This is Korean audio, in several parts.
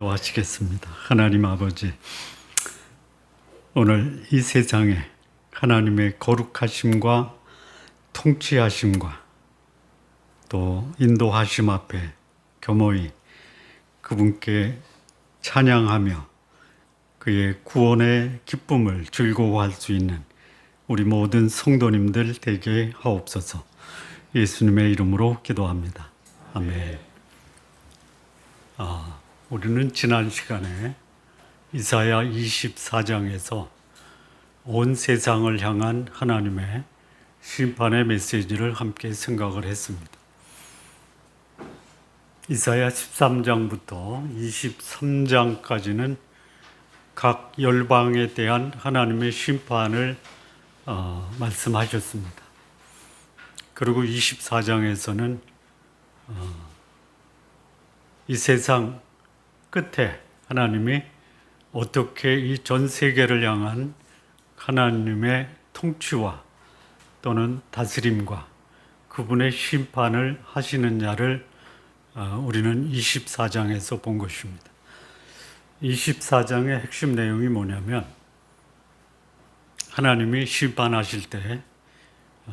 기도하시겠습니다. 하나님 아버지, 오늘 이 세상에 하나님의 거룩하심과 통치하심과 또 인도하심 앞에 겸허히 그분께 찬양하며 그의 구원의 기쁨을 즐거워할 수 있는 우리 모든 성도님들 되게 하옵소서. 예수님의 이름으로 기도합니다. 아멘. 우리는 지난 시간에 이사야 24장에서 온 세상을 향한 하나님의 심판의 메시지를 함께 생각을 했습니다. 이사야 13장부터 23장까지는 각 열방에 대한 하나님의 심판을 말씀하셨습니다. 그리고 24장에서는 이 세상 끝에 하나님이 어떻게 이 전 세계를 향한 하나님의 통치와 또는 다스림과 그분의 심판을 하시느냐를 우리는 24장에서 본 것입니다. 24장의 핵심 내용이 뭐냐면 하나님이 심판하실 때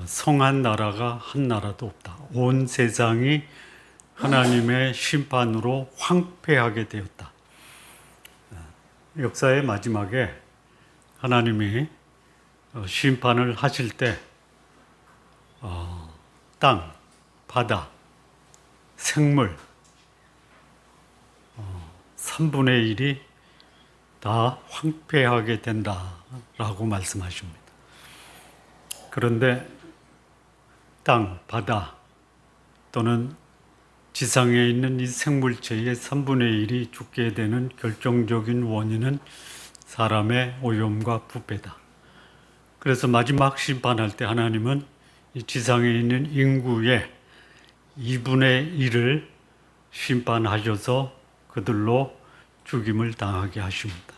성한 나라가 한 나라도 없다. 온 세상이 하나님의 심판으로 황폐하게 되었다. 역사의 마지막에 하나님이 심판을 하실 때 땅, 바다, 생물 3분의 1이 다 황폐하게 된다라고 말씀하십니다. 그런데 땅, 바다 또는 지상에 있는 이 생물체의 3분의 1이 죽게 되는 결정적인 원인은 사람의 오염과 부패다. 그래서 마지막 심판할 때 하나님은 이 지상에 있는 인구의 2분의 1을 심판하셔서 그들로 죽임을 당하게 하십니다.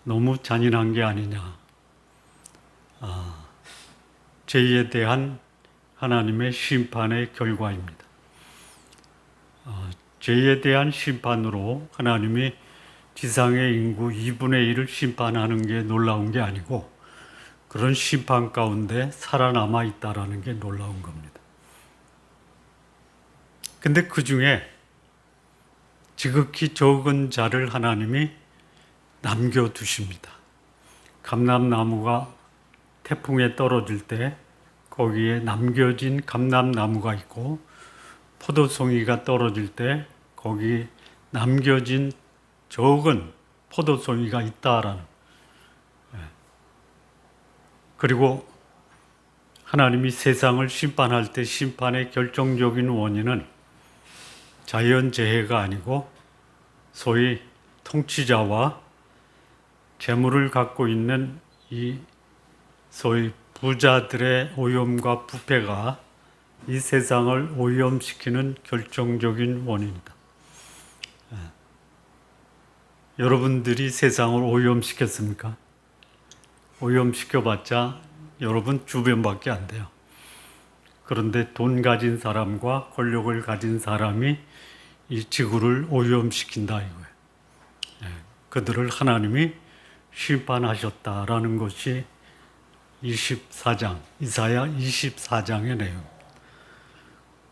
너무 잔인한 게 아니냐. 죄에 대한 하나님의 심판의 결과입니다. 죄에 대한 심판으로 하나님이 지상의 인구 2분의 1을 심판하는 게 놀라운 게 아니고 그런 심판 가운데 살아남아 있다라는 게 놀라운 겁니다. 근데 그 중에 지극히 적은 자를 하나님이 남겨두십니다. 감람나무가 태풍에 떨어질 때 거기에 남겨진 감람나무가 있고 포도송이가 떨어질 때 거기 남겨진 적은 포도송이가 있다라는. 그리고 하나님이 세상을 심판할 때 심판의 결정적인 원인은 자연재해가 아니고 소위 통치자와 재물을 갖고 있는 이 소위 부자들의 오염과 부패가 이 세상을 오염시키는 결정적인 원인이다. 여러분들이 세상을 오염시켰습니까? 오염시켜봤자 여러분 주변밖에 안 돼요. 그런데 돈 가진 사람과 권력을 가진 사람이 이 지구를 오염시킨다 이거예요. 그들을 하나님이 심판하셨다라는 것이 24장, 이사야 24장의 내용.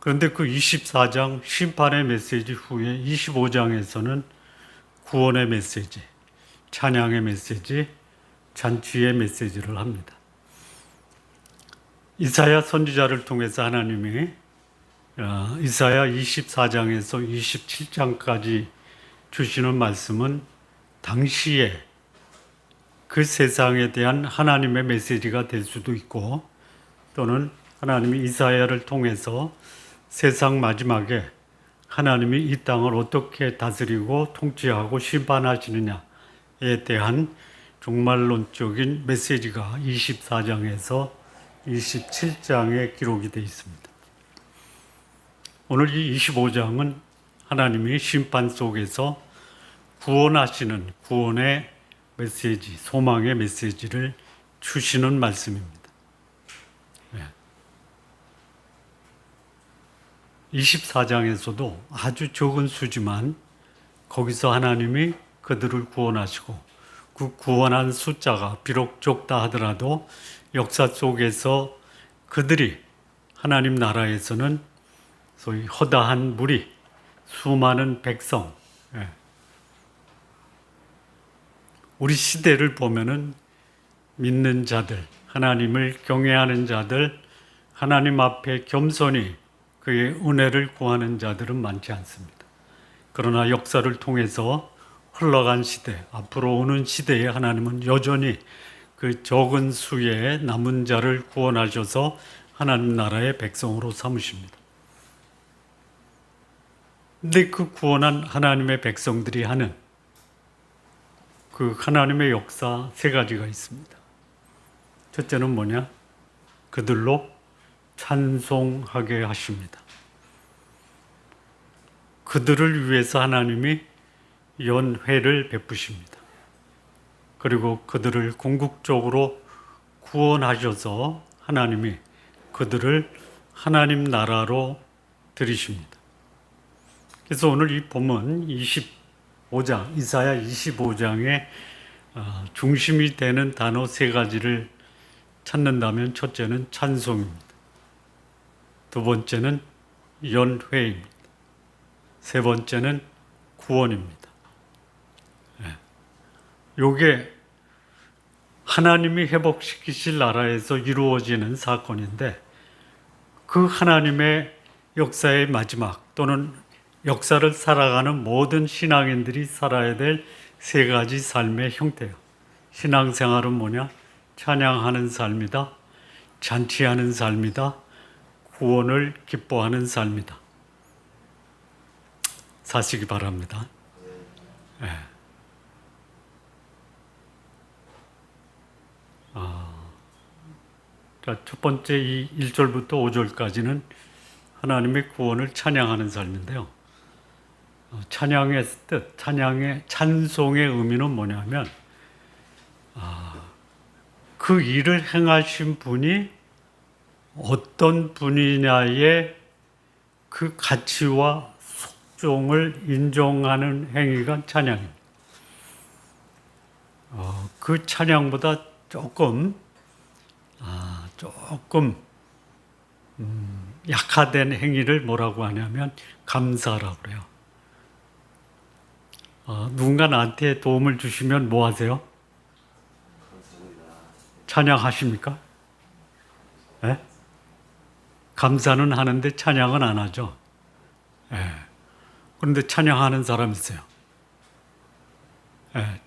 그런데 그 24장 심판의 메시지 후에 25장에서는 구원의 메시지, 찬양의 메시지, 잔치의 메시지를 합니다. 이사야 선지자를 통해서 하나님이 이사야 24장에서 27장까지 주시는 말씀은 당시에 그 세상에 대한 하나님의 메시지가 될 수도 있고 또는 하나님이 이사야를 통해서 세상 마지막에 하나님이 이 땅을 어떻게 다스리고 통치하고 심판하시느냐에 대한 종말론적인 메시지가 24장에서 27장에 기록이 되어 있습니다. 오늘 이 25장은 하나님이 심판 속에서 구원하시는 구원의 메시지, 소망의 메시지를 주시는 말씀입니다. 24장에서도 아주 적은 수지만 거기서 하나님이 그들을 구원하시고 그 구원한 숫자가 비록 적다 하더라도 역사 속에서 그들이 하나님 나라에서는 소위 허다한 무리, 수많은 백성, 우리 시대를 보면은 믿는 자들, 하나님을 경외하는 자들, 하나님 앞에 겸손히 그의 은혜를 구하는 자들은 많지 않습니다. 그러나 역사를 통해서 흘러간 시대, 앞으로 오는 시대에 하나님은 여전히 그 적은 수의 남은 자를 구원하셔서 하나님 나라의 백성으로 삼으십니다. 근데 그 구원한 하나님의 백성들이 하는 그 하나님의 역사 세 가지가 있습니다. 첫째는 뭐냐? 그들로 찬송하게 하십니다. 그들을 위해서 하나님이 연회를 베푸십니다. 그리고 그들을 궁극적으로 구원하셔서 하나님이 그들을 하나님 나라로 들이십니다. 그래서 오늘 이 본문 25장, 이사야 25장의 중심이 되는 단어 세 가지를 찾는다면 첫째는 찬송입니다. 두 번째는 연회입니다. 세 번째는 구원입니다. 요게 하나님이 회복시키실 나라에서 이루어지는 사건인데 그 하나님의 역사의 마지막 또는 역사를 살아가는 모든 신앙인들이 살아야 될 세 가지 삶의 형태예요. 신앙생활은 뭐냐? 찬양하는 삶이다. 잔치하는 삶이다. 구원을 기뻐하는 삶이다. 사시기 바랍니다. 첫 번째 이 1절부터 5절까지는 하나님의 구원을 찬양하는 삶인데요. 찬양의 뜻, 찬송의 의미는 뭐냐면 그 일을 행하신 분이 어떤 분이냐의 그 가치와 속종을 인정하는 행위가 찬양입니다. 그 찬양보다 조금 약화된 행위를 뭐라고 하냐면 감사라고 그래요. 누군가 나한테 도움을 주시면 뭐 하세요? 찬양하십니까? 네? 감사는 하는데 찬양은 안 하죠. 그런데 찬양하는 사람 있어요.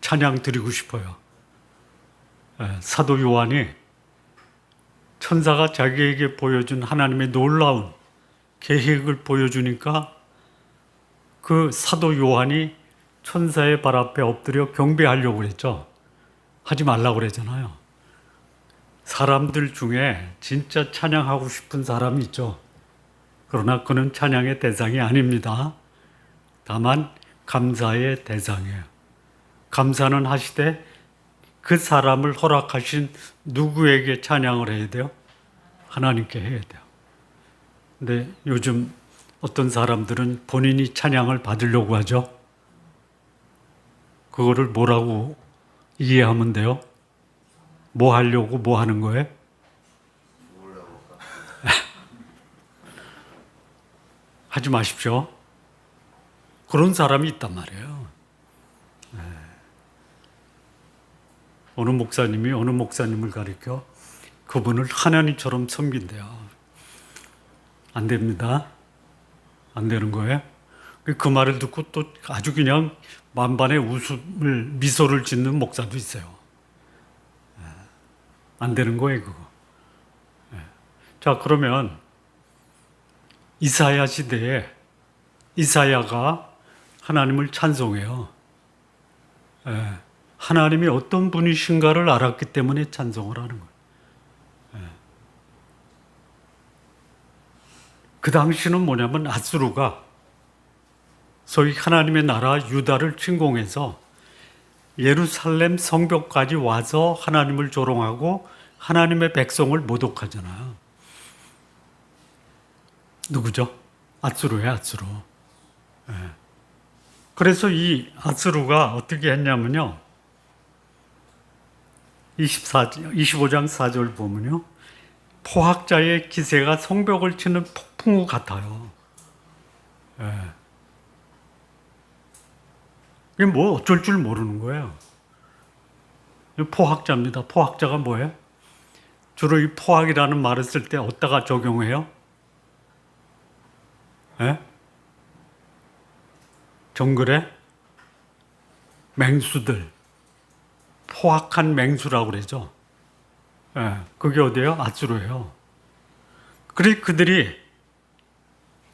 찬양 드리고 싶어요. 사도 요한이 천사가 자기에게 보여준 하나님의 놀라운 계획을 보여주니까 그 사도 요한이 천사의 발 앞에 엎드려 경배하려고 그랬죠. 하지 말라고 그랬잖아요. 사람들 중에 진짜 찬양하고 싶은 사람이 있죠. 그러나 그는 찬양의 대상이 아닙니다. 다만 감사의 대상이에요. 감사는 하시되 그 사람을 허락하신 누구에게 찬양을 해야 돼요? 하나님께 해야 돼요. 근데 요즘 어떤 사람들은 본인이 찬양을 받으려고 하죠. 그거를 뭐라고 이해하면 돼요? 뭐 하려고 뭐 하는 거예요? 하지 마십시오. 그런 사람이 있단 말이에요. 어느 목사님이 어느 목사님을 가리켜 그분을 하나님처럼 섬긴대요. 안 됩니다. 안 되는 거예요. 그 말을 듣고 또 아주 그냥 만반의 미소를 짓는 목사도 있어요. 안 되는 거예요, 그거. 자, 그러면 이사야 시대에 이사야가 하나님을 찬송해요. 하나님이 어떤 분이신가를 알았기 때문에 찬송을 하는 거예요. 그 당시는 뭐냐면 아수르가 소위 하나님의 나라 유다를 침공해서 예루살렘 성벽까지 와서 하나님을 조롱하고 하나님의 백성을 모독하잖아요. 누구죠? 아수르예요, 아수르. 그래서 이 아스루가 어떻게 했냐면요. 25장 4절 보면요. 포학자의 기세가 성벽을 치는 폭풍우 같아요. 예. 이게 뭐 어쩔 줄 모르는 거예요. 포학자입니다. 포학자가 뭐예요? 주로 이 포학이라는 말을 쓸 때 어디다가 적용해요? 예? 정글에 맹수들, 포악한 맹수라고 그러죠. 예, 그게 어디예요? 아수르예요. 그래 그들이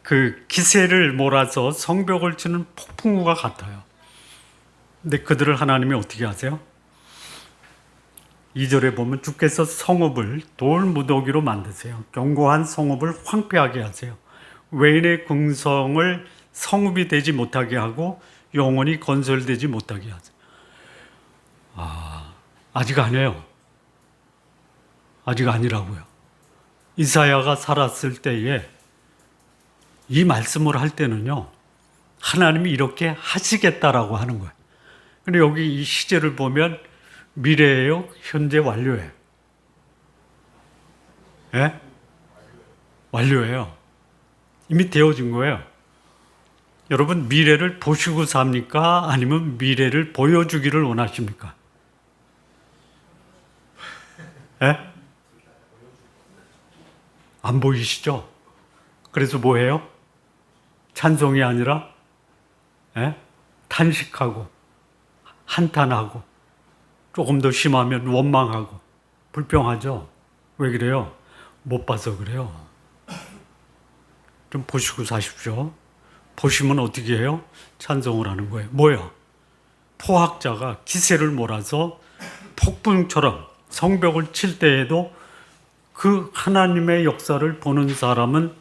그 기세를 몰아서 성벽을 치는 폭풍우가 같아요. 근데 그들을 하나님이 어떻게 하세요? 2절에 보면 주께서 성읍을 돌무더기로 만드세요. 견고한 성읍을 황폐하게 하세요. 외인의 궁성을 성읍이 되지 못하게 하고 영원히 건설되지 못하게 하세요. 아직 아니에요. 아직 아니라고요. 이사야가 살았을 때에 이 말씀을 할 때는요, 하나님이 이렇게 하시겠다라고 하는 거예요. 근데 여기 이 시제를 보면 미래예요? 현재 완료예요? 예? 완료예요. 이미 되어진 거예요. 여러분, 미래를 보시고 삽니까? 아니면 미래를 보여주기를 원하십니까? 예? 안 보이시죠? 그래서 뭐 해요? 찬송이 아니라 예? 탄식하고 한탄하고 조금 더 심하면 원망하고 불평하죠. 왜 그래요? 못 봐서 그래요. 좀 보시고 사십시오. 보시면 어떻게 해요? 찬송을 하는 거예요. 뭐야? 포학자가 기세를 몰아서 폭풍처럼 성벽을 칠 때에도 그 하나님의 역사를 보는 사람은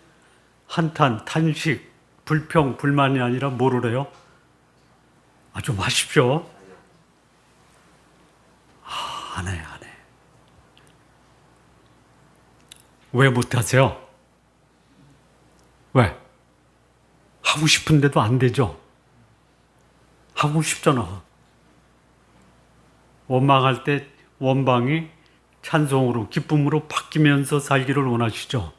한탄, 탄식, 불평, 불만이 아니라 뭐를 해요? 좀 하십시오. 안 해. 왜 못하세요? 왜? 하고 싶은데도 안 되죠? 하고 싶잖아. 원망할 때 원방이 찬송으로, 기쁨으로 바뀌면서 살기를 원하시죠?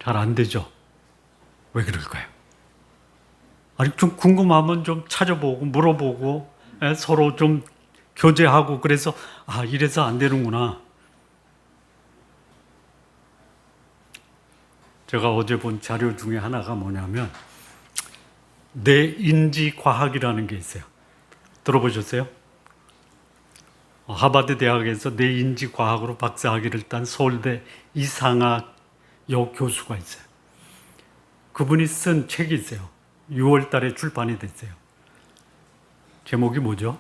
잘 안 되죠? 왜 그럴까요? 아니, 좀 궁금하면 좀 찾아보고, 물어보고, 서로 좀 교제하고, 그래서, 이래서 안 되는구나. 제가 어제 본 자료 중에 하나가 뭐냐면, 뇌인지과학이라는 게 있어요. 들어보셨어요? 하버드 대학에서 뇌인지과학으로 박사학위를 딴 서울대 이상학 교수가 있어요. 그분이 쓴 책이 있어요. 6월 달에 출판이 됐어요. 제목이 뭐죠?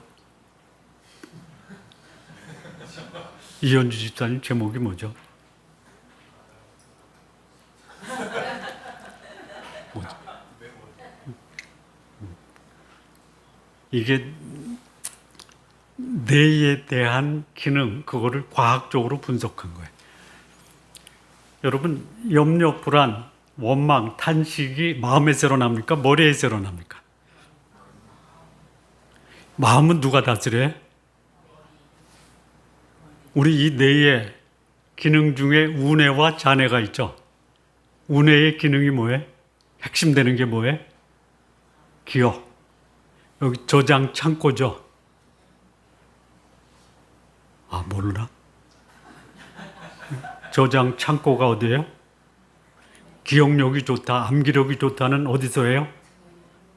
이현주 집사님 제목이 뭐죠? 이게 뇌에 대한 기능, 그거를 과학적으로 분석한 거예요. 여러분, 염려, 불안, 원망, 탄식이 마음에서 납니까? 머리에서 납니까? 마음은 누가 다스려요? 우리 이 뇌의 기능 중에 우뇌와 자뇌가 있죠. 우뇌의 기능이 뭐예요? 핵심되는 게 뭐예요? 기억. 여기 저장 창고죠. 모르나? 저장 창고가 어디예요? 기억력이 좋다, 암기력이 좋다는 어디서 해요?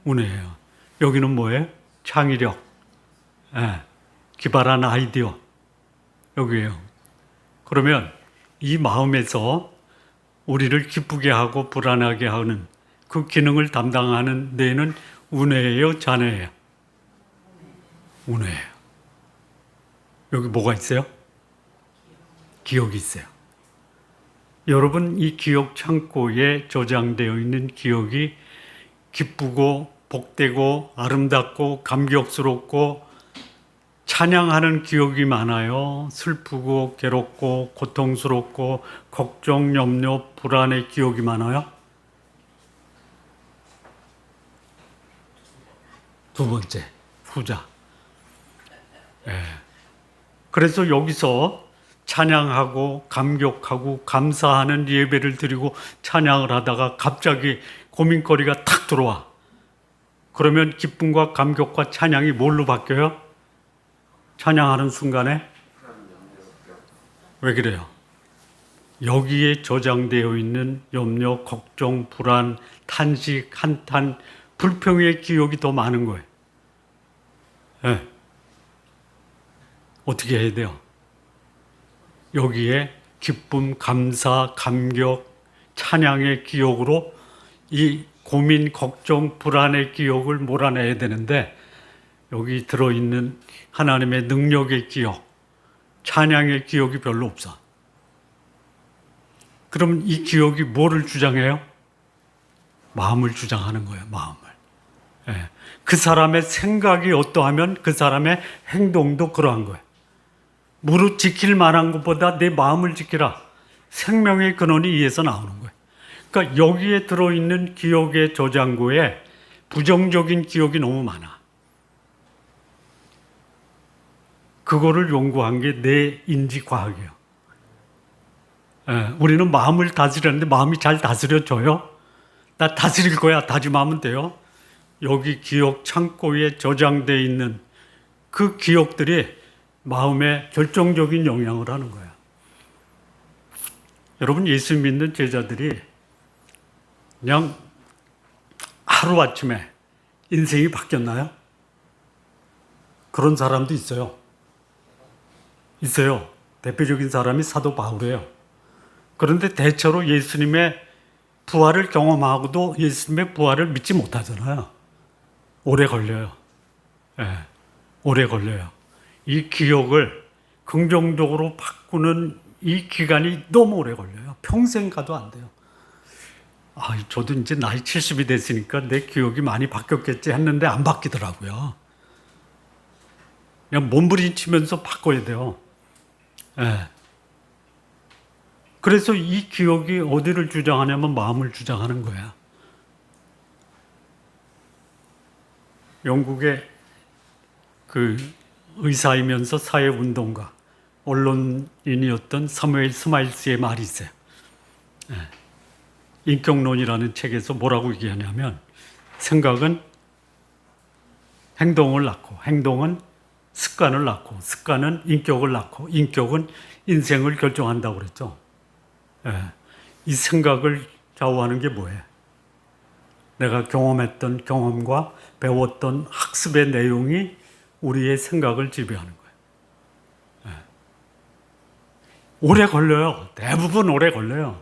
우뇌예요. 여기는 뭐예요? 창의력, 기발한 아이디어. 여기에요. 그러면 이 마음에서 우리를 기쁘게 하고 불안하게 하는 그 기능을 담당하는 뇌는 우뇌예요, 자뇌예요? 우뇌예요. 여기 뭐가 있어요? 기억이 있어요. 여러분, 이 기억 창고에 저장되어 있는 기억이 기쁘고 복되고 아름답고 감격스럽고 찬양하는 기억이 많아요. 슬프고 괴롭고 고통스럽고 걱정, 염려, 불안의 기억이 많아요. 두 번째, 후자. 예. 그래서 여기서 찬양하고 감격하고 감사하는 예배를 드리고 찬양을 하다가 갑자기 고민거리가 탁 들어와. 그러면 기쁨과 감격과 찬양이 뭘로 바뀌어요? 찬양하는 순간에 왜 그래요? 여기에 저장되어 있는 염려, 걱정, 불안, 탄식, 한탄, 불평의 기억이 더 많은 거예요. 네. 어떻게 해야 돼요? 여기에 기쁨, 감사, 감격, 찬양의 기억으로 이 고민, 걱정, 불안의 기억을 몰아내야 되는데 여기 들어있는 하나님의 능력의 기억, 찬양의 기억이 별로 없어. 그럼 이 기억이 뭐를 주장해요? 마음을 주장하는 거예요, 마음을. 예. 그 사람의 생각이 어떠하면 그 사람의 행동도 그러한 거예요. 무릇 지킬 만한 것보다 내 마음을 지키라. 생명의 근원이 이에서 나오는 거예요. 그러니까 여기에 들어있는 기억의 저장고에 부정적인 기억이 너무 많아. 그거를 연구한 게 내 인지과학이에요. 예, 우리는 마음을 다스리는데 마음이 잘 다스려져요? 나 다스릴 거야. 다짐하면 돼요. 여기 기억 창고에 저장되어 있는 그 기억들이 마음에 결정적인 영향을 하는 거야. 여러분, 예수 믿는 제자들이 그냥 하루아침에 인생이 바뀌었나요? 그런 사람도 있어요. 있어요. 대표적인 사람이 사도 바울이에요. 그런데 대체로 예수님의 부활을 경험하고도 예수님의 부활을 믿지 못하잖아요. 오래 걸려요. 네, 오래 걸려요. 이 기억을 긍정적으로 바꾸는 이 기간이 너무 오래 걸려요. 평생 가도 안 돼요. 저도 이제 나이 70이 됐으니까 내 기억이 많이 바뀌었겠지 했는데 안 바뀌더라고요. 그냥 몸부림치면서 바꿔야 돼요. 네. 그래서 이 기억이 어디를 주장하냐면 마음을 주장하는 거야. 영국의 그 의사이면서 사회운동가, 언론인이었던 사무엘 스마일스의 말이 있어요. 인격론이라는 책에서 뭐라고 얘기하냐면 생각은 행동을 낳고, 행동은 습관을 낳고, 습관은 인격을 낳고, 인격은 인생을 결정한다고 그랬죠. 이 생각을 좌우하는 게 뭐예요? 내가 경험했던 경험과 배웠던 학습의 내용이 우리의 생각을 지배하는 거예요. 오래 걸려요. 대부분 오래 걸려요.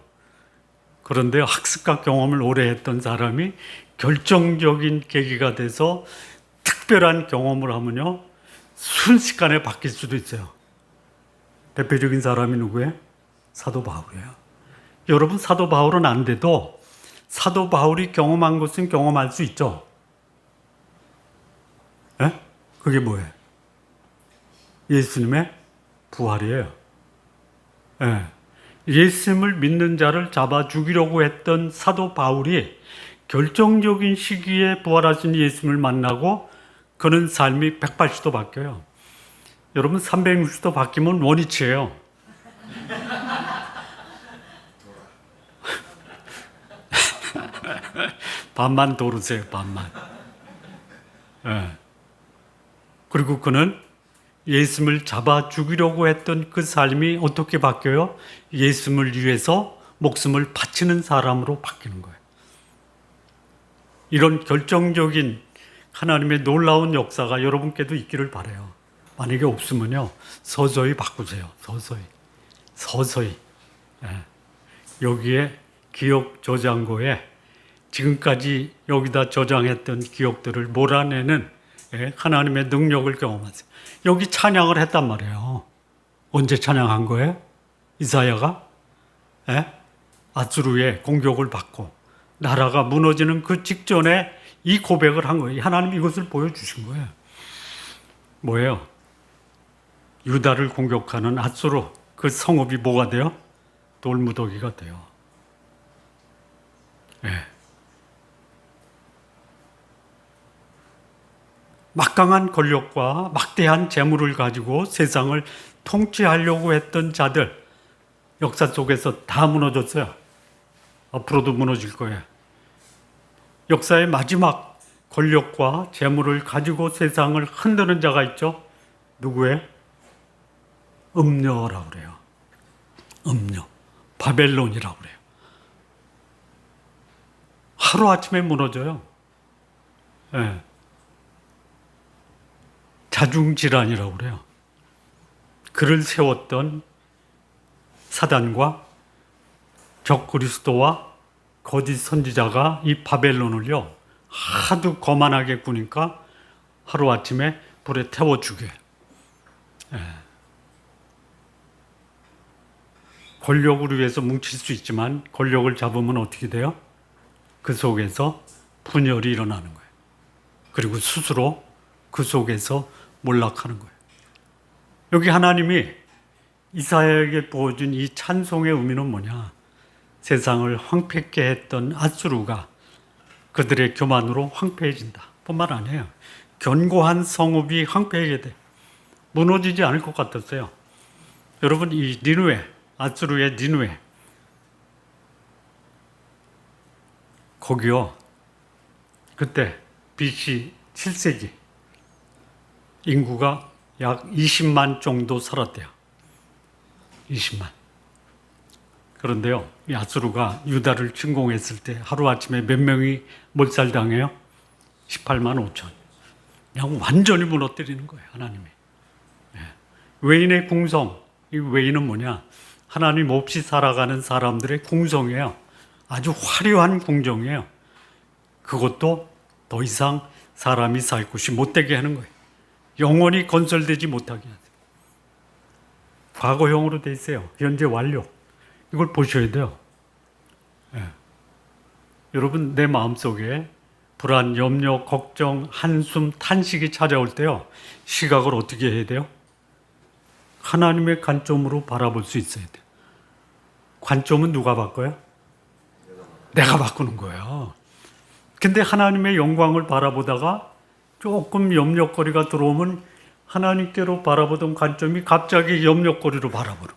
그런데 학습과 경험을 오래 했던 사람이 결정적인 계기가 돼서 특별한 경험을 하면요, 순식간에 바뀔 수도 있어요. 대표적인 사람이 누구예요? 사도 바울이에요. 여러분, 사도 바울은 안 돼도 사도 바울이 경험한 것은 경험할 수 있죠. 예? 그게 뭐예요? 예수님의 부활이에요. 예. 예수님을 믿는 자를 잡아 죽이려고 했던 사도 바울이 결정적인 시기에 부활하신 예수님을 만나고 그는 삶이 180도 바뀌어요. 여러분, 360도 바뀌면 원위치예요. 반만 도르세요, 반만. 예. 그리고 그는 예수님을 잡아 죽이려고 했던 그 삶이 어떻게 바뀌어요? 예수님을 위해서 목숨을 바치는 사람으로 바뀌는 거예요. 이런 결정적인 하나님의 놀라운 역사가 여러분께도 있기를 바라요. 만약에 없으면요, 서서히 바꾸세요. 서서히. 예. 여기에 기억 저장고에 지금까지 여기다 저장했던 기억들을 몰아내는 하나님의 능력을 경험하세요. 여기 찬양을 했단 말이에요. 언제 찬양한 거예요? 이사야가 아수르의 공격을 받고 나라가 무너지는 그 직전에 이 고백을 한 거예요. 하나님이 이것을 보여주신 거예요. 뭐예요? 유다를 공격하는 아수르, 그 성읍이 뭐가 돼요? 돌무더기가 돼요. 막강한 권력과 막대한 재물을 가지고 세상을 통치하려고 했던 자들, 역사 속에서 다 무너졌어요. 앞으로도 무너질 거예요. 역사의 마지막 권력과 재물을 가지고 세상을 흔드는 자가 있죠. 누구예요? 음녀라고 그래요. 음녀. 바벨론이라고 그래요. 하루아침에 무너져요. 네. 자중질환이라고 그래요. 그를 세웠던 사단과 적그리스도와 거짓 선지자가 이 바벨론을요, 하도 거만하게 구니까 하루아침에 불에 태워 죽여요. 권력을 위해서 뭉칠 수 있지만 권력을 잡으면 어떻게 돼요? 그 속에서 분열이 일어나는 거예요. 그리고 스스로 그 속에서 몰락하는 거예요. 여기 하나님이 이사야에게 부어준 이 찬송의 의미는 뭐냐? 세상을 황폐케 했던 앗수르가 그들의 교만으로 황폐해진다 뿐만 아니에요. 견고한 성읍이 황폐하게 돼. 무너지지 않을 것 같았어요. 여러분, 이 니느웨, 앗수르의 니느웨, 거기요, 그때 BC 7세기 인구가 약 20만 정도 살았대요. 20만. 그런데요, 이 앗수르가 유다를 침공했을 때 하루아침에 몇 명이 몰살당해요? 18만 5천. 그냥 완전히 무너뜨리는 거예요, 하나님이. 외인의 궁성, 이 외인은 뭐냐? 하나님 없이 살아가는 사람들의 궁성이에요. 아주 화려한 궁정이에요. 그것도 더 이상 사람이 살 곳이 못되게 하는 거예요. 영원히 건설되지 못하게 하세요. 과거형으로 돼 있어요. 현재 완료. 이걸 보셔야 돼요. 여러분, 내 마음속에 불안, 염려, 걱정, 한숨, 탄식이 찾아올 때요, 시각을 어떻게 해야 돼요? 하나님의 관점으로 바라볼 수 있어야 돼요. 관점은 누가 바꿔요? 내가 바꾸는 거예요. 근데 하나님의 영광을 바라보다가 조금 염려거리가 들어오면 하나님께로 바라보던 관점이 갑자기 염려거리로 바라보는.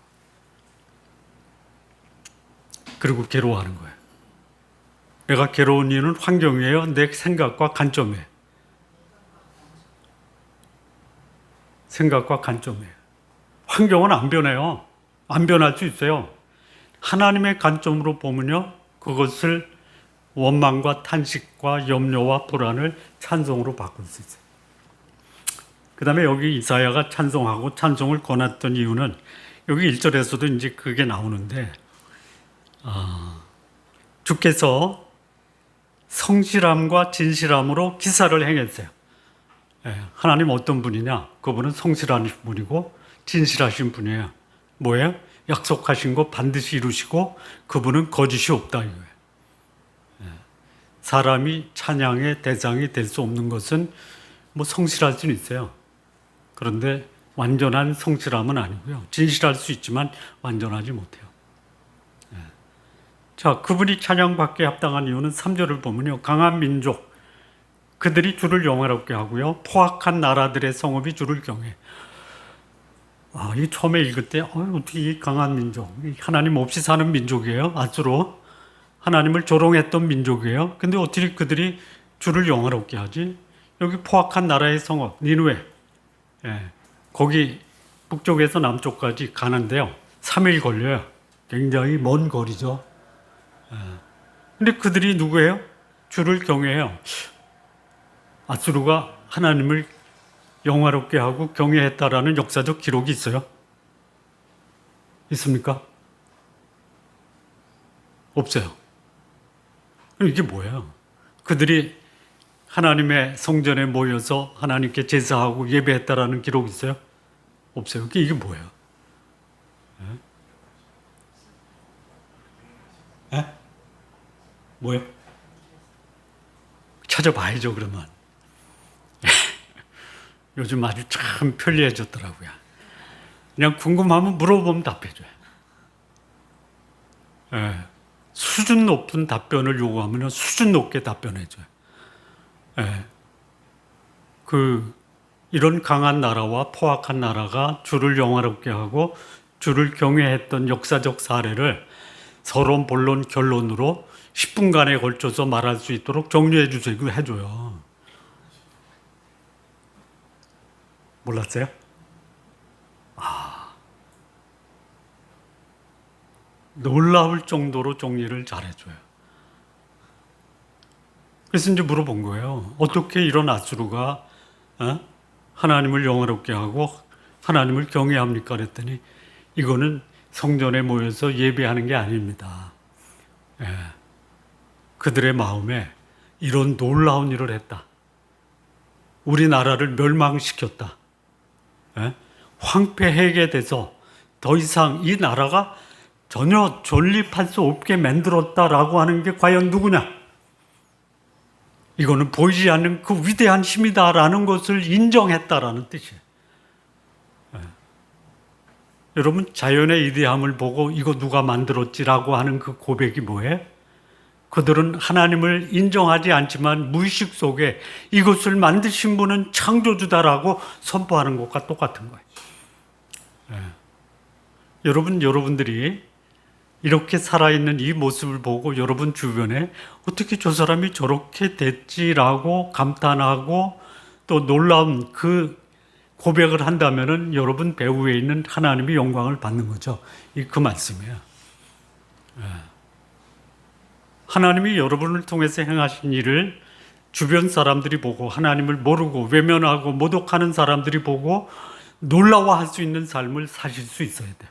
그리고 괴로워하는 거예요. 내가 괴로운 이유는 환경이에요? 내 생각과 관점이에요? 생각과 관점이에요. 환경은 안 변해요. 안 변할 수 있어요. 하나님의 관점으로 보면요, 그것을 원망과 탄식과 염려와 불안을 찬송으로 바꿀 수 있어요. 그 다음에 여기 이사야가 찬송하고 찬송을 권했던 이유는 여기 1절에서도 이제 그게 나오는데, 주께서 성실함과 진실함으로 기사를 행했어요. 하나님 어떤 분이냐? 그분은 성실한 분이고 진실하신 분이에요. 뭐예요? 약속하신 거 반드시 이루시고 그분은 거짓이 없다 이거예요. 사람이 찬양의 대상이 될 수 없는 것은 뭐 성실할 수는 있어요. 그런데 완전한 성실함은 아니고요. 진실할 수 있지만 완전하지 못해요. 자, 그분이 찬양받기에 합당한 이유는 3절을 보면요, 강한 민족, 그들이 주를 영화롭게 하고요, 포악한 나라들의 성읍이 주를 경외. 이 처음에 읽을 때 어떻게 이 강한 민족, 하나님 없이 사는 민족이에요. 앗수르, 하나님을 조롱했던 민족이에요. 근데 어떻게 그들이 주를 영화롭게 하지? 여기 포악한 나라의 성읍 니느웨, 거기 북쪽에서 남쪽까지 가는데요, 3일 걸려요. 굉장히 먼 거리죠. 근데 그들이 누구예요? 주를 경외해요. 앗수르가 하나님을 영화롭게 하고 경외했다라는 역사적 기록이 있어요? 있습니까? 없어요. 그럼 이게 뭐예요? 그들이 하나님의 성전에 모여서 하나님께 제사하고 예배했다라는 기록이 있어요? 없어요. 이게 뭐예요? 뭐예요? 찾아봐야죠, 그러면. 요즘 아주 참 편리해졌더라고요. 그냥 궁금하면 물어보면 답해줘요. 수준 높은 답변을 요구하면 수준 높게 답변해줘요. 이런 강한 나라와 포악한 나라가 주를 영화롭게 하고 주를 경외했던 역사적 사례를 서론, 본론, 결론으로 10분간에 걸쳐서 말할 수 있도록 정리해 주세요. 해줘요. 몰랐어요? 놀라울 정도로 정리를 잘해줘요. 그래서 이제 물어본 거예요. 어떻게 이런 아수르가 하나님을 영화롭게 하고 하나님을 경외합니까? 그랬더니 이거는 성전에 모여서 예배하는 게 아닙니다. 예. 그들의 마음에 이런 놀라운 일을 했다. 우리나라를 멸망시켰다. 예? 황폐하게 돼서 더 이상 이 나라가 전혀 존립할 수 없게 만들었다라고 하는 게 과연 누구냐? 이거는 보이지 않는 그 위대한 힘이다라는 것을 인정했다라는 뜻이에요. 예. 여러분, 자연의 위대함을 보고 이거 누가 만들었지라고 하는 그 고백이 뭐예요? 그들은 하나님을 인정하지 않지만 무의식 속에 이것을 만드신 분은 창조주다라고 선포하는 것과 똑같은 거예요. 예. 여러분들이 이렇게 살아있는 이 모습을 보고 여러분 주변에 어떻게 저 사람이 저렇게 됐지라고 감탄하고 또 놀라운 그 고백을 한다면은 여러분 배후에 있는 하나님의 영광을 받는 거죠. 그 말씀이에요. 하나님이 여러분을 통해서 행하신 일을 주변 사람들이 보고 하나님을 모르고 외면하고 모독하는 사람들이 보고 놀라워할 수 있는 삶을 사실 수 있어야 돼요.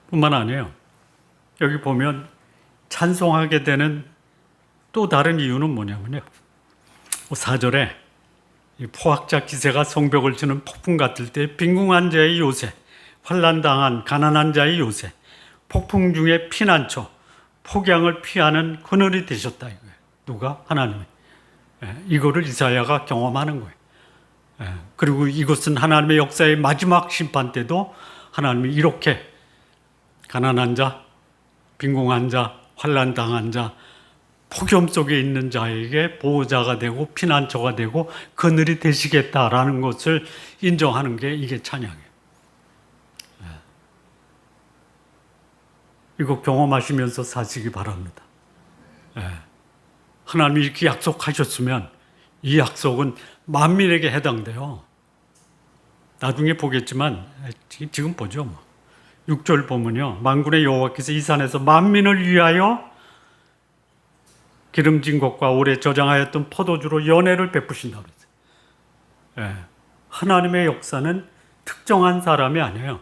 뿐만 아니에요. 여기 보면 찬송하게 되는 또 다른 이유는 뭐냐면요. 4절에 이 포악자 기세가 성벽을 치는 폭풍 같을 때 빈궁한 자의 요새, 환난당한 가난한 자의 요새, 폭풍 중에 피난처, 폭양을 피하는 그늘이 되셨다 이거예요. 누가? 하나님이. 이거를 이사야가 경험하는 거예요. 그리고 이것은 하나님의 역사의 마지막 심판 때도 하나님이 이렇게 가난한 자, 빈궁한 자, 환난당한 자, 폭염 속에 있는 자에게 보호자가 되고 피난처가 되고 그늘이 되시겠다라는 것을 인정하는 게 이게 찬양이에요. 이거 경험하시면서 사시기 바랍니다. 하나님이 이렇게 약속하셨으면 이 약속은 만민에게 해당돼요. 나중에 보겠지만 지금 보죠. 6절 보면요. 만군의 여호와께서 이 산에서 만민을 위하여 기름진 것과 오래 저장하였던 포도주로 연회를 베푸신다고 그랬어요. 하나님의 역사는 특정한 사람이 아니에요.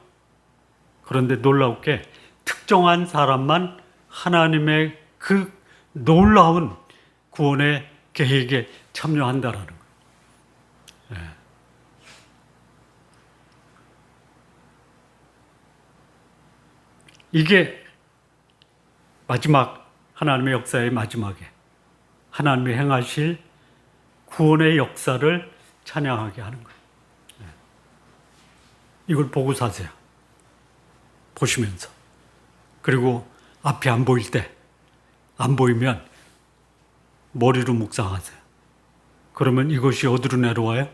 그런데 놀랍게 특정한 사람만 하나님의 그 놀라운 구원의 계획에 참여한다라는 거예요. 이게 마지막 하나님의 역사의 마지막에 하나님이 행하실 구원의 역사를 찬양하게 하는 거예요. 이걸 보고 사세요. 보시면서. 그리고 앞이 안 보일 때, 안 보이면 머리로 묵상하세요. 그러면 이것이 어디로 내려와요?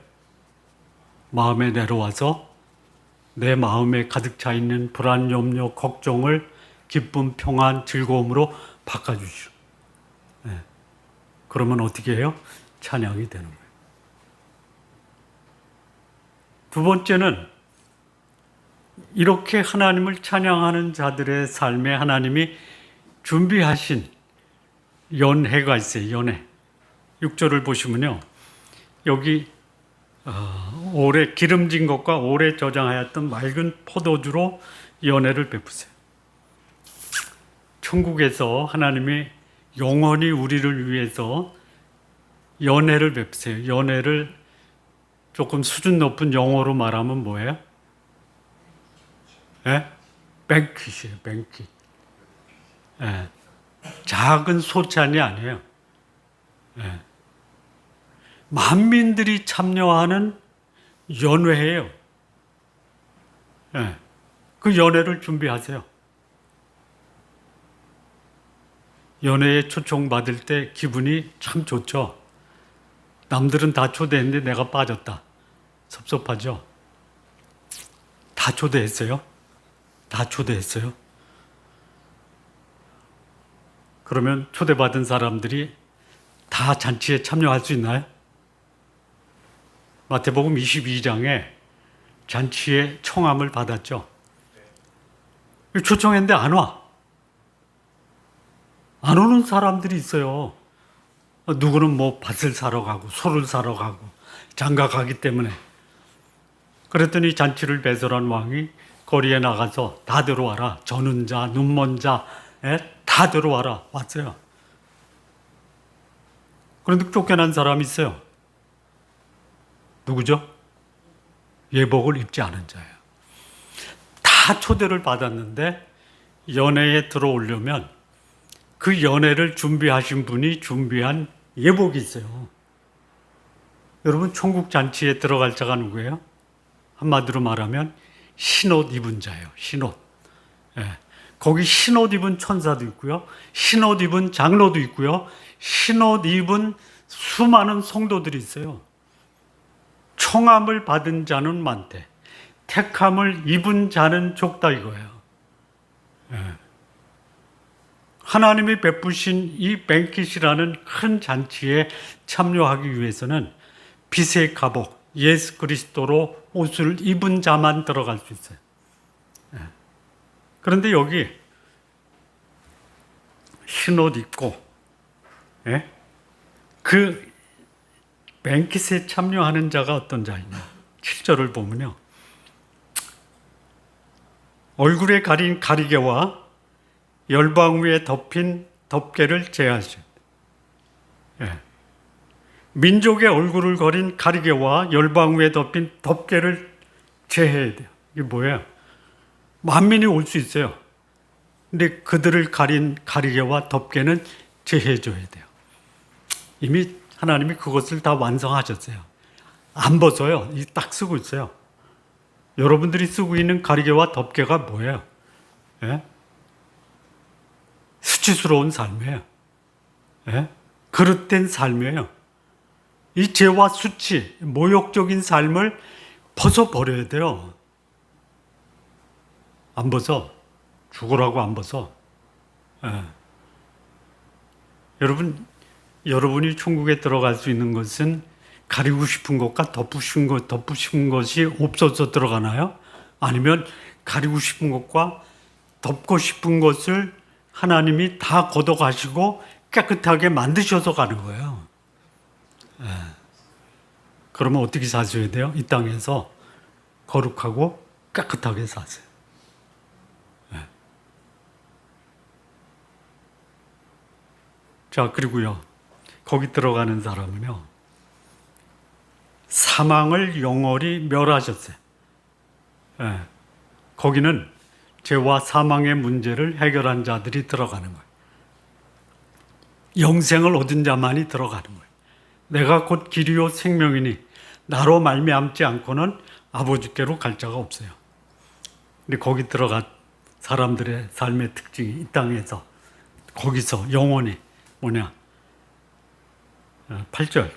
마음에 내려와서 내 마음에 가득 차 있는 불안, 염려, 걱정을 기쁨, 평안, 즐거움으로 바꿔주시오. 그러면 어떻게 해요? 찬양이 되는 거예요. 두 번째는 이렇게 하나님을 찬양하는 자들의 삶에 하나님이 준비하신 연회가 있어요. 연회. 6절을 보시면요. 여기 오래 기름진 것과 오래 저장하였던 맑은 포도주로 연회를 베푸세요. 천국에서 하나님이 영원히 우리를 위해서 연회를 베푸세요. 연회를 조금 수준 높은 영어로 말하면 뭐예요? 뱅퀴시에요. 뱅퀴. 작은 소찬이 아니에요. 만민들이 참여하는 연회예요. 그 연회를 준비하세요. 연회에 초청받을 때 기분이 참 좋죠. 남들은 다 초대했는데 내가 빠졌다. 섭섭하죠? 다 초대했어요? 다 초대했어요? 그러면 초대받은 사람들이 다 잔치에 참여할 수 있나요? 마태복음 22장에 잔치에 청함을 받았죠. 초청했는데 안 와. 안 오는 사람들이 있어요. 누구는 뭐 밭을 사러 가고 소를 사러 가고 장가 가기 때문에. 그랬더니 잔치를 배설한 왕이 거리에 나가서 다 들어와라. 저는 자, 눈먼 자, 다 들어와라. 왔어요. 그런데 쫓겨난 사람이 있어요. 누구죠? 예복을 입지 않은 자예요. 다 초대를 받았는데 연회에 들어오려면 그 연회를 준비하신 분이 준비한 예복이 있어요. 여러분, 천국 잔치에 들어갈 자가 누구예요? 한마디로 말하면 흰옷 입은 자예요. 흰옷. 예. 거기 흰옷 입은 천사도 있고요. 흰옷 입은 장로도 있고요. 흰옷 입은 수많은 성도들이 있어요. 청함을 받은 자는 많대. 택함을 입은 자는 적다 이거예요. 예. 하나님이 베푸신 이 뱅킷이라는 큰 잔치에 참여하기 위해서는 빛의 갑옷, 예수 그리스도로 옷을 입은 자만 들어갈 수 있어요. 예. 그런데 여기 흰옷 입고, 예? 그 뱅킷에 참여하는 자가 어떤 자이냐? 7절을 보면요. 얼굴에 가린 가리개와 열방 위에 덮인 덮개를 제하시오. 예. 민족의 얼굴을 가린 가리개와 열방 위에 덮인 덮개를 제해야 돼요. 이게 뭐예요? 만민이 올 수 있어요. 근데 그들을 가린 가리개와 덮개는 제해줘야 돼요. 이미 하나님이 그것을 다 완성하셨어요. 안 벗어요. 딱 쓰고 있어요. 여러분들이 쓰고 있는 가리개와 덮개가 뭐예요? 예? 수치스러운 삶이에요. 예? 그릇된 삶이에요. 이 죄와 수치, 모욕적인 삶을 벗어버려야 돼요. 안 벗어. 죽으라고 안 벗어. 예. 여러분이 천국에 들어갈 수 있는 것은 가리고 싶은 것과 덮으신 것이 없어서 들어가나요? 아니면 가리고 싶은 것과 덮고 싶은 것을 하나님이 다 걷어가시고 깨끗하게 만드셔서 가는 거예요. 예. 그러면 어떻게 사셔야 돼요? 이 땅에서 거룩하고 깨끗하게 사세요. 예. 자, 그리고요. 거기 들어가는 사람은요. 사망을 영원히 멸하셨어요. 예. 거기는 죄와 사망의 문제를 해결한 자들이 들어가는 거예요. 영생을 얻은 자만이 들어가는 거예요. 내가 곧 길이요 생명이니 나로 말미암지 않고는 아버지께로 갈 자가 없어요. 근데 거기 들어간 사람들의 삶의 특징이 이 땅에서 거기서 영원히 뭐냐? 8절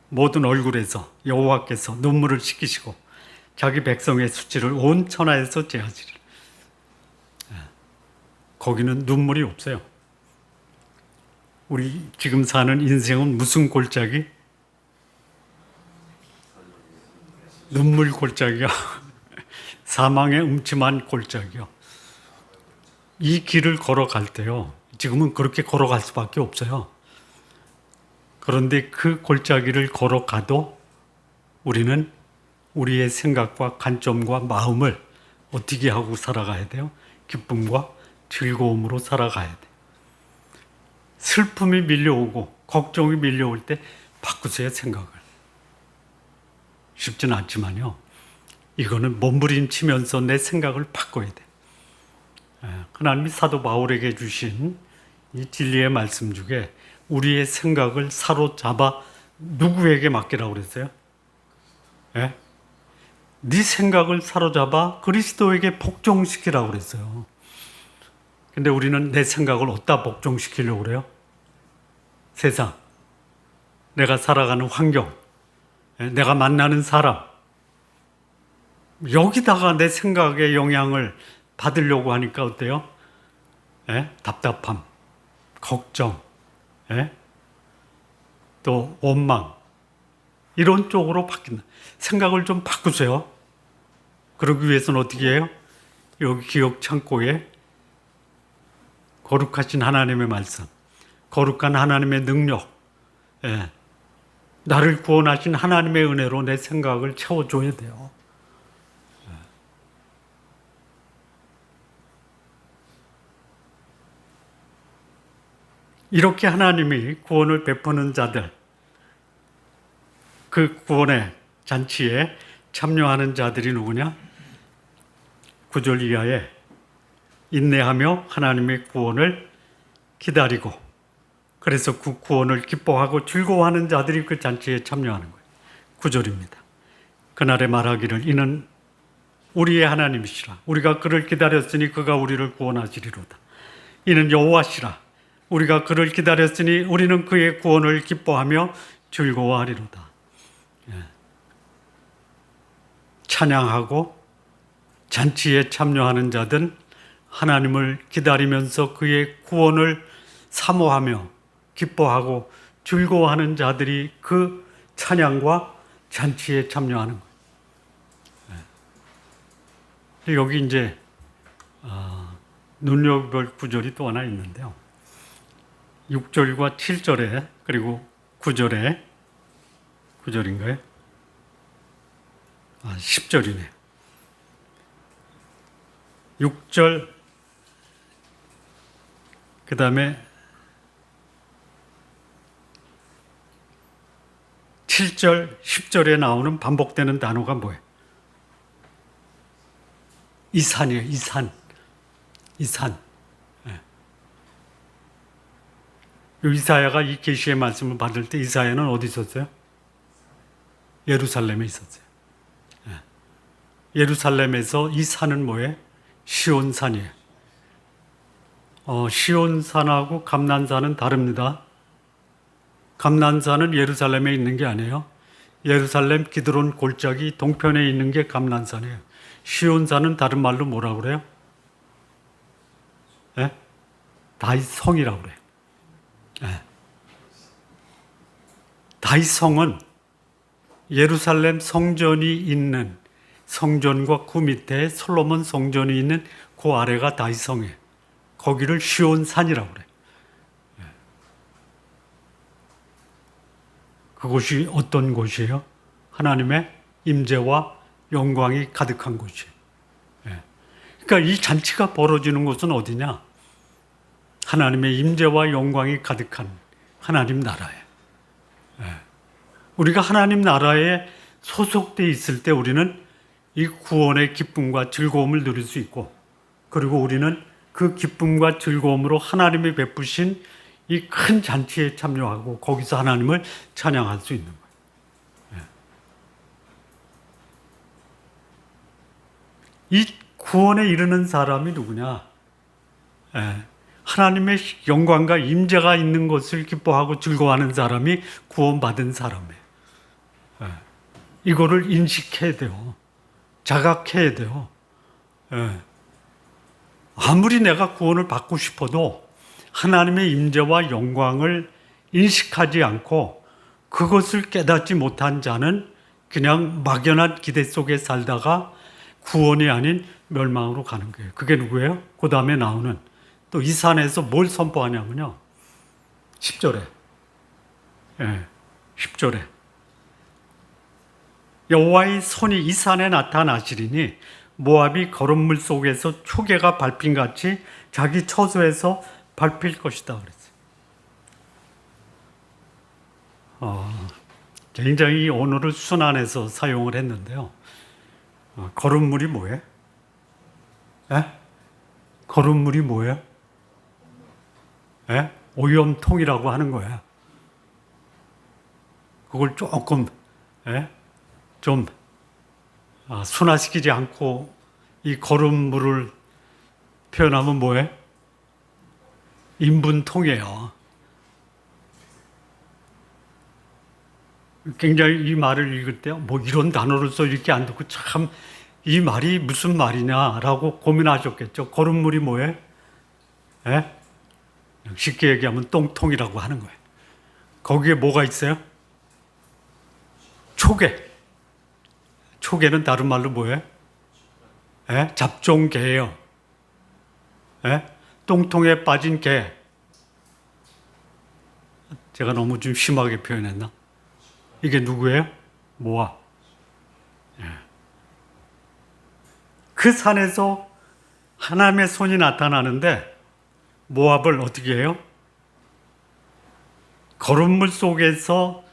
모든 얼굴에서 여호와께서 눈물을 씻기시고 자기 백성의 수치를 온 천하에서 제하시리라. 거기는 눈물이 없어요. 우리 지금 사는 인생은 무슨 골짜기? 눈물 골짜기야. 사망의 음침한 골짜기요. 이 길을 걸어갈 때요. 지금은 그렇게 걸어갈 수밖에 없어요. 그런데 그 골짜기를 걸어가도 우리는 우리의 생각과 관점과 마음을 어떻게 하고 살아가야 돼요? 기쁨과 즐거움으로 살아가야 돼요. 슬픔이 밀려오고 걱정이 밀려올 때 바꾸세요, 생각을. 쉽지는 않지만요. 이거는 몸부림치면서 내 생각을 바꿔야 돼요. 하나님이 사도 바울에게 주신 이 진리의 말씀 중에 우리의 생각을 사로잡아 누구에게 맡기라고 그랬어요? 예? 네 생각을 사로잡아 그리스도에게 복종시키라고 그랬어요. 근데 우리는 내 생각을 어디다 복종시키려고 그래요? 세상, 내가 살아가는 환경, 내가 만나는 사람, 여기다가 내 생각의 영향을 받으려고 하니까 어때요? 답답함, 걱정, 또 원망, 이런 쪽으로 바뀐다. 생각을 좀 바꾸세요. 그러기 위해서는 어떻게 해요? 여기 기억 창고에 거룩하신 하나님의 말씀, 거룩한 하나님의 능력, 나를 구원하신 하나님의 은혜로 내 생각을 채워줘야 돼요. 이렇게 하나님이 구원을 베푸는 자들, 그 구원의 잔치에 참여하는 자들이 누구냐? 9절 이하에 인내하며 하나님의 구원을 기다리고, 그래서 그 구원을 기뻐하고 즐거워하는 자들이 그 잔치에 참여하는 거예요. 9절입니다. 그날에 말하기를 이는 우리의 하나님이시라. 우리가 그를 기다렸으니 그가 우리를 구원하시리로다. 이는 여호와시라. 우리가 그를 기다렸으니 우리는 그의 구원을 기뻐하며 즐거워하리로다. 찬양하고 잔치에 참여하는 자들, 하나님을 기다리면서 그의 구원을 사모하며 기뻐하고 즐거워하는 자들이 그 찬양과 잔치에 참여하는 거예요. 여기 이제 눈여겨볼 구절이 또 하나 있는데요. 6절과 7절에 그리고 9절에 9절인가요? 10절이네요. 6절 그 다음에 7절, 10절에 나오는 반복되는 단어가 뭐예요? 이산이에요. 이산. 이사야가 이 계시의 말씀을 받을 때 이사야는 어디 있었어요? 예루살렘에 있었어요. 예루살렘에서 이 산은 뭐예요? 시온산이에요. 시온산하고 감난산은 다릅니다. 감난산은 예루살렘에 있는 게 아니에요. 예루살렘 기드론 골짜기 동편에 있는 게 감난산이에요. 시온산은 다른 말로 뭐라고 그래요? 다윗성이라고 그래요. 다윗성은 예루살렘 성전이 있는 성전과 그 밑에 솔로몬 성전이 있는 그 아래가 다윗성이에요. 거기를 시온산이라고 그래요. 그곳이 어떤 곳이에요? 하나님의 임재와 영광이 가득한 곳이에요. 그러니까 이 잔치가 벌어지는 곳은 어디냐? 하나님의 임재와 영광이 가득한 하나님 나라에. 우리가 하나님 나라에 소속되어 있을 때 우리는 이 구원의 기쁨과 즐거움을 누릴 수 있고, 그리고 우리는 그 기쁨과 즐거움으로 하나님이 베푸신 이 큰 잔치에 참여하고 거기서 하나님을 찬양할 수 있는 거예요. 이 구원에 이르는 사람이 누구냐? 하나님의 영광과 임재가 있는 것을 기뻐하고 즐거워하는 사람이 구원받은 사람이에요. 이거를 인식해야 돼요. 자각해야 돼요. 아무리 내가 구원을 받고 싶어도 하나님의 임재와 영광을 인식하지 않고 그것을 깨닫지 못한 자는 그냥 막연한 기대 속에 살다가 구원이 아닌 멸망으로 가는 거예요. 그게 누구예요? 그 다음에 나오는 또 이 산에서 뭘 선포하냐면요. 10절에 10절에 여호와의 손이 이 산에 나타나시리니 모압이 거름물 속에서 초계가 밟힌같이 자기 처소에서 밟힐 것이다 그랬어요. 굉장히 이 언어를 순환해서 사용을 했는데요. 거름물이 뭐예요? 거름물이 뭐예요? 오염통이라고 하는 거예요. 그걸 조금 좀 순화시키지 않고 이 거름물을 표현하면 뭐예요? 인분통이에요. 굉장히 이 말을 읽을 때 뭐 이런 단어를 써 이렇게 안 듣고 참 이 말이 무슨 말이냐라고 고민하셨겠죠. 거름물이 뭐예요? 예? 쉽게 얘기하면 똥통이라고 하는 거예요. 거기에 뭐가 있어요? 초계. 초계는 다른 말로 뭐예요? 예? 잡종개예요. 예? 똥통에 빠진 개. 제가 너무 좀 심하게 표현했나? 이게 누구예요? 모압. 예. 그 산에서 하나님의 손이 나타나는데 모압을 어떻게 해요? 거름물 속에서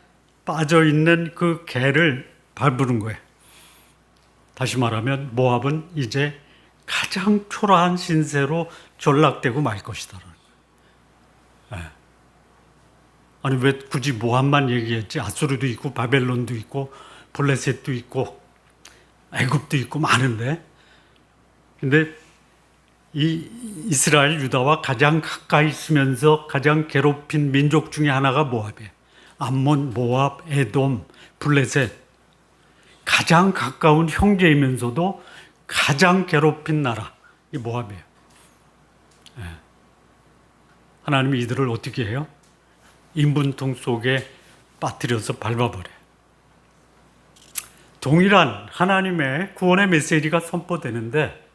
빠져있는 그 개를 밟는 거예요. 다시 말하면 모압은 이제 가장 초라한 신세로 전락되고 말 것이다. 아니 왜 굳이 모압만 얘기했지? 아수르도 있고 바벨론도 있고 블레셋도 있고 애굽도 있고 많은데, 근데 이 이스라엘 유다와 가장 가까이 있으면서 가장 괴롭힌 민족 중에 하나가 모압이에요. 암몬, 모압, 에돔, 블레셋, 가장 가까운 형제이면서도 가장 괴롭힌 나라, 이 모압이에요. 하나님이 이들을 어떻게 해요? 인분통 속에 빠뜨려서 밟아버려요. 동일한 하나님의 구원의 메시지가 선포되는데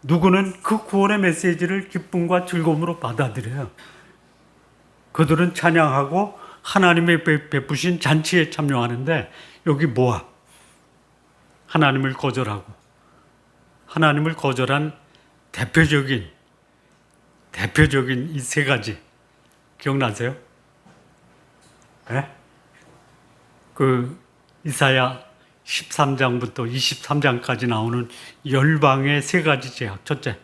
누구는 그 구원의 메시지를 기쁨과 즐거움으로 받아들여요. 그들은 찬양하고 하나님의 베푸신 잔치에 참여하는데, 여기 모압, 하나님을 거절하고 하나님을 거절한 대표적인 이 세 가지 기억나세요? 네? 그 이사야 13장부터 23장까지 나오는 열방의 세 가지 죄악. 첫째,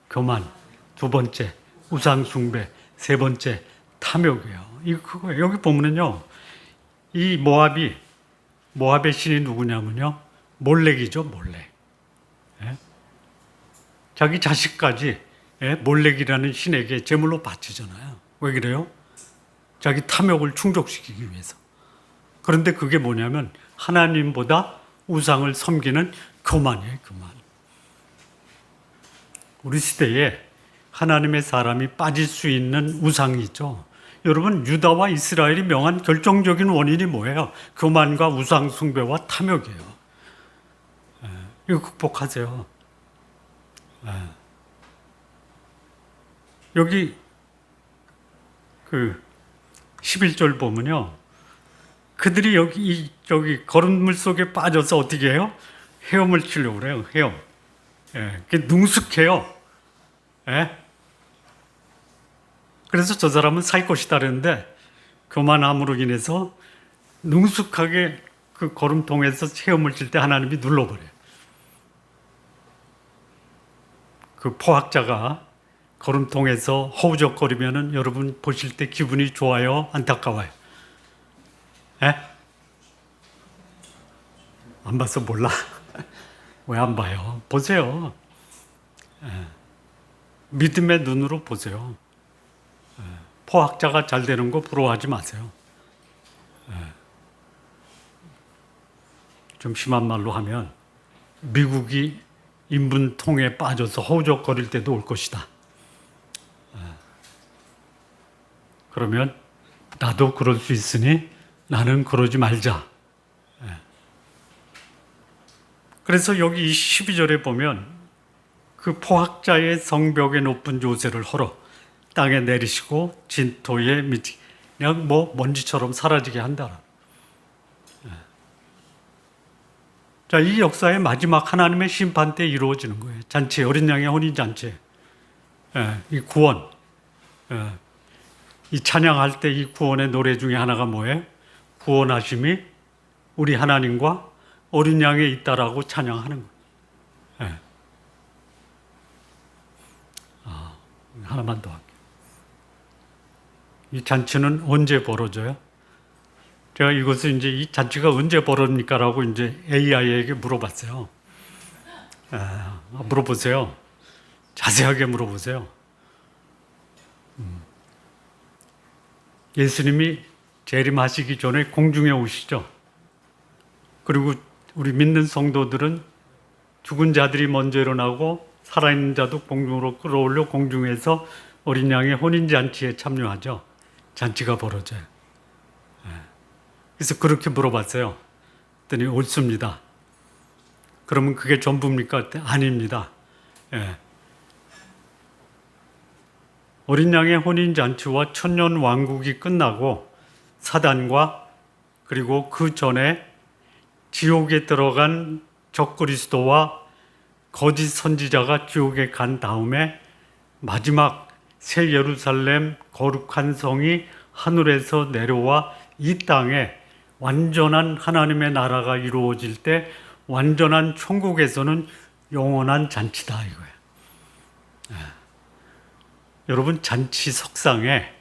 교만. 두 번째, 우상숭배. 세 번째, 탐욕이에요. 이거 그거예요. 여기 보면은요, 이 모압의 신이 누구냐면요, 몰렉이죠, 몰렉. 예? 자기 자식까지 몰렉이라는 신에게 제물로 바치잖아요. 왜 그래요? 자기 탐욕을 충족시키기 위해서. 그런데 그게 뭐냐면 하나님보다 우상을 섬기는 교만이에요, 교만. 우리 시대에 하나님의 사람이 빠질 수 있는 우상이 있죠. 여러분, 유다와 이스라엘이 명한 결정적인 원인이 뭐예요? 교만과 우상 숭배와 탐욕이에요. 이거 극복하세요. 여기 그 11절 보면요, 그들이 저기 거름물 속에 빠져서 어떻게 해요? 헤엄을 치려고 그래요. 헤엄. 그게 능숙해요. 그래서 저 사람은 살 것이다 그랬는데 교만함으로 인해서 능숙하게 그 거름통에서 헤엄을 칠 때 하나님이 눌러버려요. 그 포학자가 거름통에서 허우적거리면은 여러분 보실 때 기분이 좋아요? 안타까워요? 안 봐서 몰라? 왜 안 봐요? 보세요. 믿음의 눈으로 보세요. 포학자가 잘 되는 거 부러워하지 마세요. 좀 심한 말로 하면 미국이 인분통에 빠져서 허우적거릴 때도 올 것이다. 그러면 나도 그럴 수 있으니 나는 그러지 말자. 그래서 여기 12절에 보면 그 포학자의 성벽의 높은 요새를 헐어 땅에 내리시고 진토에 그냥 뭐 먼지처럼 사라지게 한다. 자, 이 역사의 마지막 하나님의 심판 때 이루어지는 거예요. 잔치, 어린 양의 혼인 잔치. 이 구원. 이 찬양할 때 이 구원의 노래 중에 하나가 뭐예요? 구원하심이 우리 하나님과 어린 양에 있다라고 찬양하는 거예요. 하나만 더 할게요. 이 잔치는 언제 벌어져요? 제가 이것을 이제 이 잔치가 언제 벌어집니까라고 이제 AI에게 물어봤어요. 물어보세요. 자세하게 물어보세요. 예수님이 재림하시기 전에 공중에 오시죠. 그리고 우리 믿는 성도들은 죽은 자들이 먼저 일어나고 살아있는 자도 공중으로 끌어올려 공중에서 어린 양의 혼인잔치에 참여하죠. 잔치가 벌어져요. 그래서 그렇게 물어봤어요. 그랬더니 옳습니다. 그러면 그게 전부입니까? 아닙니다. 예. 어린 양의 혼인잔치와 천년 왕국이 끝나고 사단과 그리고 그 전에 지옥에 들어간 적그리스도와 거짓 선지자가 지옥에 간 다음에 마지막 새 예루살렘 거룩한 성이 하늘에서 내려와 이 땅에 완전한 하나님의 나라가 이루어질 때 완전한 천국에서는 영원한 잔치다 이거예요. 여러분 잔치 석상에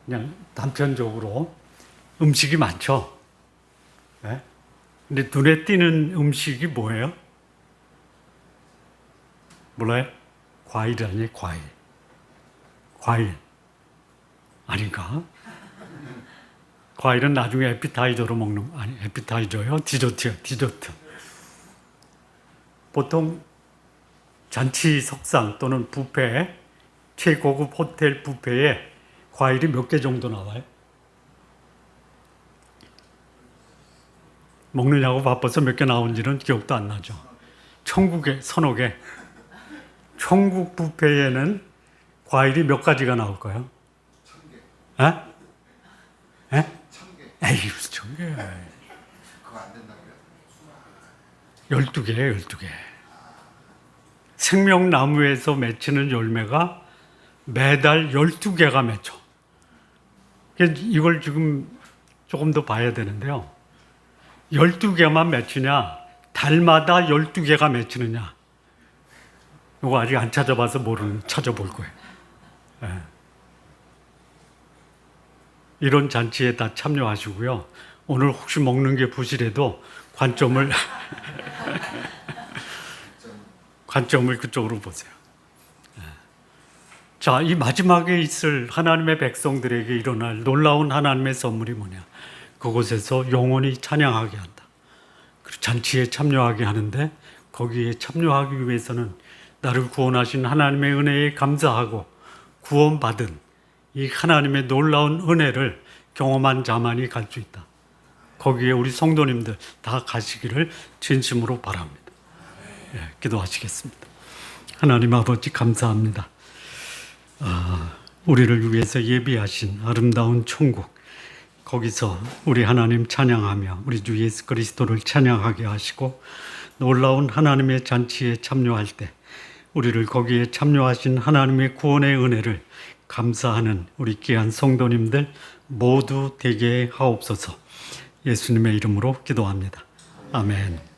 그냥 단편적으로 음식이 많죠. 근데 눈에 띄는 음식이 뭐예요? 몰라요? 과일 아니에요? 과일 아닌가? 과일은 나중에 에피타이저로 먹는 아니 에피타이저요? 디저트. 보통 잔치 석상 또는 뷔페 최고급 호텔 뷔페에 과일이 몇 개 정도 나와요? 먹느냐고 바빠서 몇 개 나온지는 기억도 안 나죠. 천국에 서너 개. 천국 뷔페에는 과일이 몇 가지가 나올까요? 1000개. 에? 1000개. 에이, 무슨 1000개. 그거 안 된다고요? 12개예요, 12개. 생명나무에서 맺히는 열매가 매달 12개가 맺혀. 이걸 지금 조금 더 봐야 되는데요. 12개만 맺히냐, 달마다 12개가 맺히느냐. 이거 아직 안 찾아봐서 찾아볼 거예요. 네. 이런 잔치에 다 참여하시고요. 오늘 혹시 먹는 게 부실해도 관점을 그쪽으로 보세요. 자, 이 마지막에 있을 하나님의 백성들에게 일어날 놀라운 하나님의 선물이 뭐냐? 그곳에서 영원히 찬양하게 한다. 그리고 잔치에 참여하게 하는데 거기에 참여하기 위해서는 나를 구원하신 하나님의 은혜에 감사하고 구원받은 이 하나님의 놀라운 은혜를 경험한 자만이 갈 수 있다. 거기에 우리 성도님들 다 가시기를 진심으로 바랍니다. 기도하시겠습니다. 하나님 아버지 감사합니다. 우리를 위해서 예비하신 아름다운 천국, 거기서 우리 하나님 찬양하며 우리 주 예수 그리스도를 찬양하게 하시고 놀라운 하나님의 잔치에 참여할 때 우리를 거기에 참여하신 하나님의 구원의 은혜를 감사하는 우리 귀한 성도님들 모두 되게 하옵소서. 예수님의 이름으로 기도합니다. 아멘.